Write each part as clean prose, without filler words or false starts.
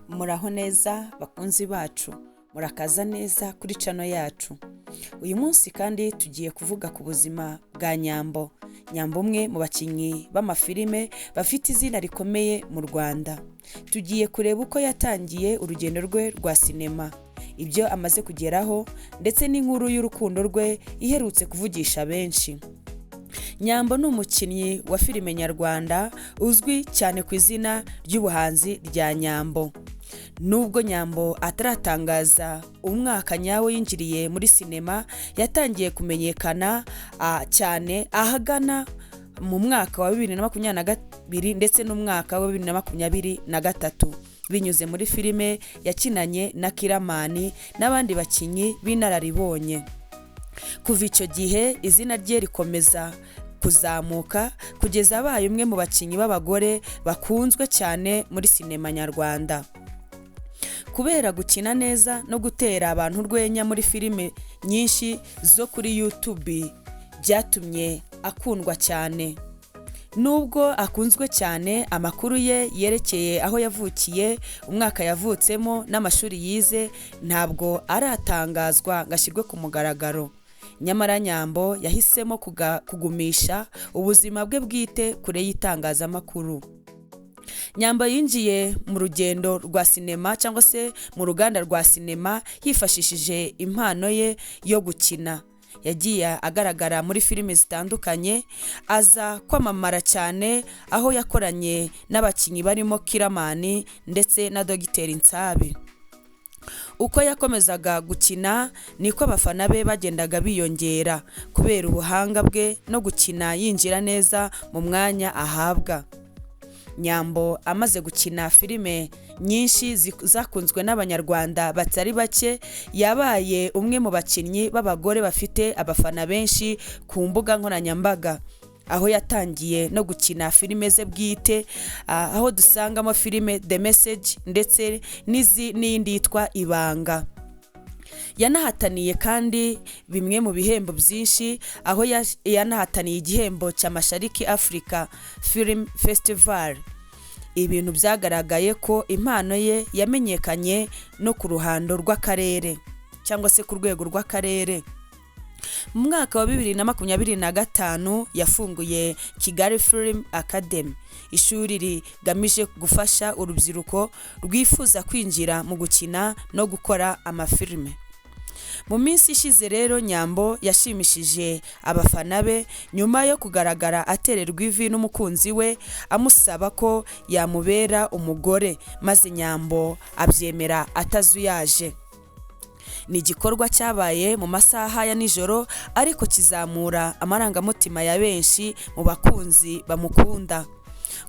Muraho neza bakunzi bacu, murakaza neza kuri channel yacu. Uyu munsi kandi tugiye kuvuga ku buzima bwa Nyambo. Nyambo umwe mu bakinnyi b'amafilime bafite izina rikomeye mu Rwanda. Tugiye kureba uko yatangiye urugendo rwe rwa sinema, ibyo amaze kugeraho ndetse n'inkuru y'urukundo rwe iherutse kuvugisha benshi. Nyambo ni umukinnyi wa filime nyarwanda uzwi cyane ku izina ry'ubuhanzi rya Nyambo. Nubwo Nyambo ataratangaza umwaka nyawo yinjiriye muri sinema, yatangiye kumenyekana cyane ahagana mu mwaka wa 2022 ndetse n'umwaka wa 2023 binyuze muri filime yakinanye na Kiramani n'abandi bakinnyi b'inararibonye. Kuva icyo gihe izina rye rikomeza kuzamuka kugeza abaye umwe mu bakinnyi b'abagore bakunzwe cyane muri sinema nyarwanda. Kubera gukina neza no gutera abantu urwenya muri filime nyinshi zo kuri YouTube byatumye akundwa cyane. Nubwo akunzwe cyane, amakuru ye yerekeye aho yavukiye, umwaka yavutsemo n'amashuri yize ntabwo aratangazwa gashyirwe ku mugaragaro. Nyamara Nyambo yahisemo kugumisha ubuzima bwe bwite kure y'itangazamakuru. Nyambo yinjiye mu rugendo rwa sinema cyangwa se mu ruganda rwa sinema yifashishije impano ye yo gukina. Yagiye agaragara muri filime zitandukanye, aza kwamamara cyane aho yakoranye n'abakinnyi barimo Kiramani ndetse na Dogiteri Nsabi. Uko yakomezaga gukina niko abafana be bagendaga biyongera kubera ubuhanga bwe no gukina yinjira neza mu mwanya ahabwa. Nyambo amaze gukina filime nyinshi zakunzwe n'abanyarwanda batari bake, yabaye umwe mu bakinnyi b'abagore bafite abafana benshi ku mbuga nkoranyambaga, aho yatangiye no gukina filime ze bwite, aho dusangamo filime The Message ndetse n'iyindi yitwa Ibanga. Yanahataniye kandi bimwe mu bihembo byinshi, aho yanahataniye igihembo cya Mashariki Africa Film Festival. Ibintu byagaragaye ko impano ye yamenyekanye no ku ruhando rw'akarere cyangwa se ku rwego rw'akarere. Mu mwaka wa 2025 yafunguye Kigali Film Academy, ishuri rigamije gufasha urubyiruko rwifuza kwinjira mu gukina no gukora amafilime. Mu minsi ishize rero Nyambo yashimishije abafana be nyuma yo kugaragara atererwa ivi n'umukunzi we amusaba ko yamubera umugore, maze Nyambo abyemera atazuyaje. Ni igikorwa cyabaye mu masaha ya nijoro ariko kizamura amarangamutima ya benshi mu bakunzi bamukunda.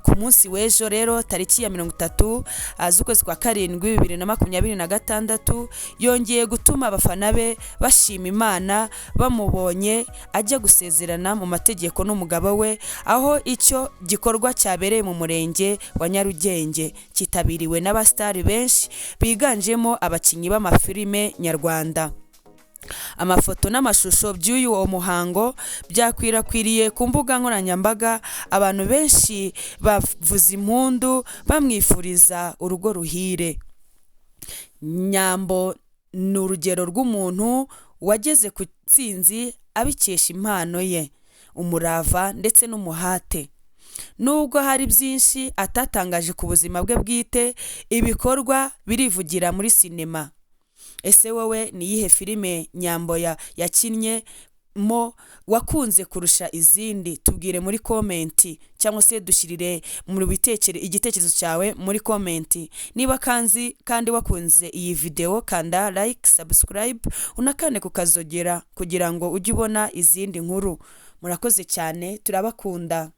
Ku munsi w'ejo rero tariki ya 30 z'ukwezi kwa karindwi 2026 yongeye gutuma abafana be bashima Imana bamubonye ajya gusezerana mu mategeko n'umugabo we, aho icyo gikorwa cyabereye mu murenge wa Nyarugenge, kitabiriwe n'abastari benshi biganjemo abakinnyi b'amafilime nyarwanda. Amafoto n'amashusho by'uyu muhango byakwirakwiriye ku mbuga nkoranyambaga, abantu benshi bavuza impundu bamwifuriza urugo ruhire. Nyambo ni urugero rw'umuntu wageze ku tsinzi abikesha impano ye, umurava ndetse n'umuhate. Nubwo hari byinshi atatangaje ku buzima bwe bwite, ibikorwa birivugira muri sinema. Ese wowe ni iyihe filime Nyambo yakinnye mo wakunze kurusha izindi? Tubwire muri komenti cyangwa se dushyirire mu igitekerezo cyawe muri komenti. Niba kandi wakunze iyi video, kanda like, subscribe, unakane kukazogera kugira ngo ujye ubona izindi nkuru. Murakoze cyane, turabakunda.